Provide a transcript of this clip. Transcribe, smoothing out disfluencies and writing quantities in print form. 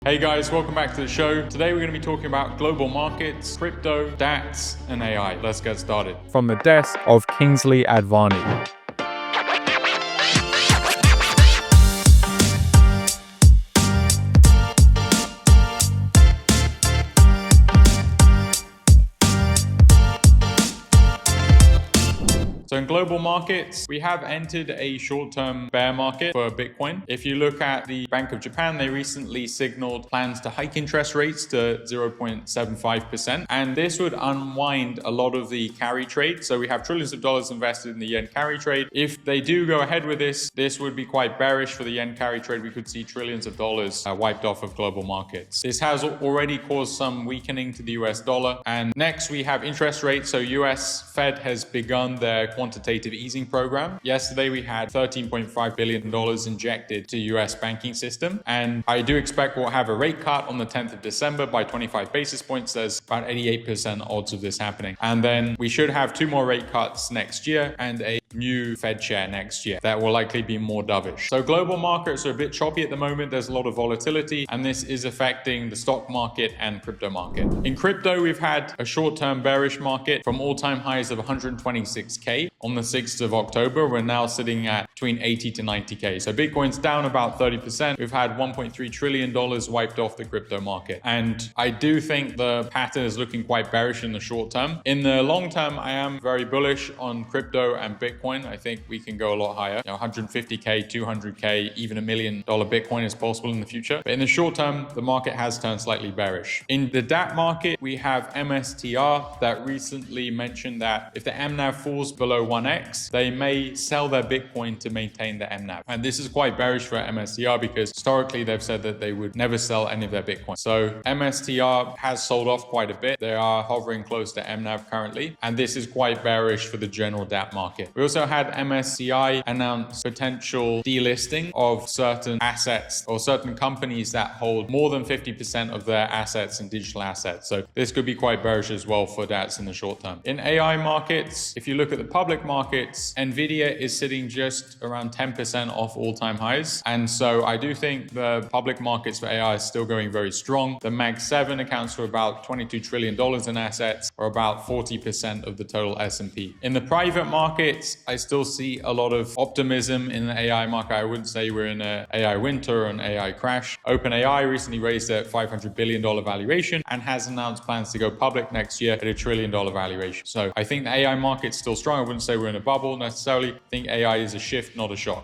Hey guys, welcome back to the show. Today we're going to be talking about global markets, crypto, DApps, and AI. Let's get started. From the desk of Kingsley Advani. So in global markets, we have entered a short-term bear market for Bitcoin. If you look at the Bank of Japan, they recently signaled plans to hike interest rates to 0.75%. And this would unwind a lot of the carry trade. So we have trillions of dollars invested in the yen carry trade. If they do go ahead with this would be quite bearish for the yen carry trade. We could see trillions of dollars wiped off of global markets. This has already caused some weakening to the US dollar. And next we have interest rates. So US Fed has begun their quantitative easing program. Yesterday, we had $13.5 billion injected to US banking system. And I do expect we'll have a rate cut on the 10th of December by 25 basis points. There's about 88% odds of this happening. And then we should have 2 more rate cuts next year and a new Fed chair next year that will likely be more dovish. So global markets are a bit choppy at the moment. There's a lot of volatility, and this is affecting the stock market and crypto market. In crypto, we've had a short-term bearish market from all-time highs of 126K on the 6th of October. We're now sitting at between 80 to 90K. So Bitcoin's down about 30%. We've had $1.3 trillion wiped off the crypto market. And I do think the pattern is looking quite bearish in the short term. In the long term, I am very bullish on crypto and Bitcoin. I think we can go a lot higher. 150K, 200K, even $1 million Bitcoin is possible in the future. But in the short term, the market has turned slightly bearish. In the DApp market, we have MSTR that recently mentioned that if the MNAV falls below 1x, they may sell their Bitcoin to maintain the MNAV. And this is quite bearish for MSTR because historically they've said that they would never sell any of their Bitcoin. So MSTR has sold off quite a bit. They are hovering close to MNAV currently. And this is quite bearish for the general DApp market. We also had MSCI announce potential delisting of certain assets or certain companies that hold more than 50% of their assets in digital assets. So this could be quite bearish as well for DApps in the short term. In AI markets, if you look at the public markets, Nvidia is sitting just around 10% off all-time highs. And so I do think the public markets for AI is still going very strong. The Mag 7 accounts for about $22 trillion in assets, or about 40% of the total S&P. In the private markets, I still see a lot of optimism in the AI market. I wouldn't say we're in an AI winter or an AI crash. OpenAI recently raised a $500 billion valuation and has announced plans to go public next year at $1 trillion valuation. So I think the AI market's still strong. I wouldn't say we're in a bubble necessarily. I think AI is a shift, not a shock.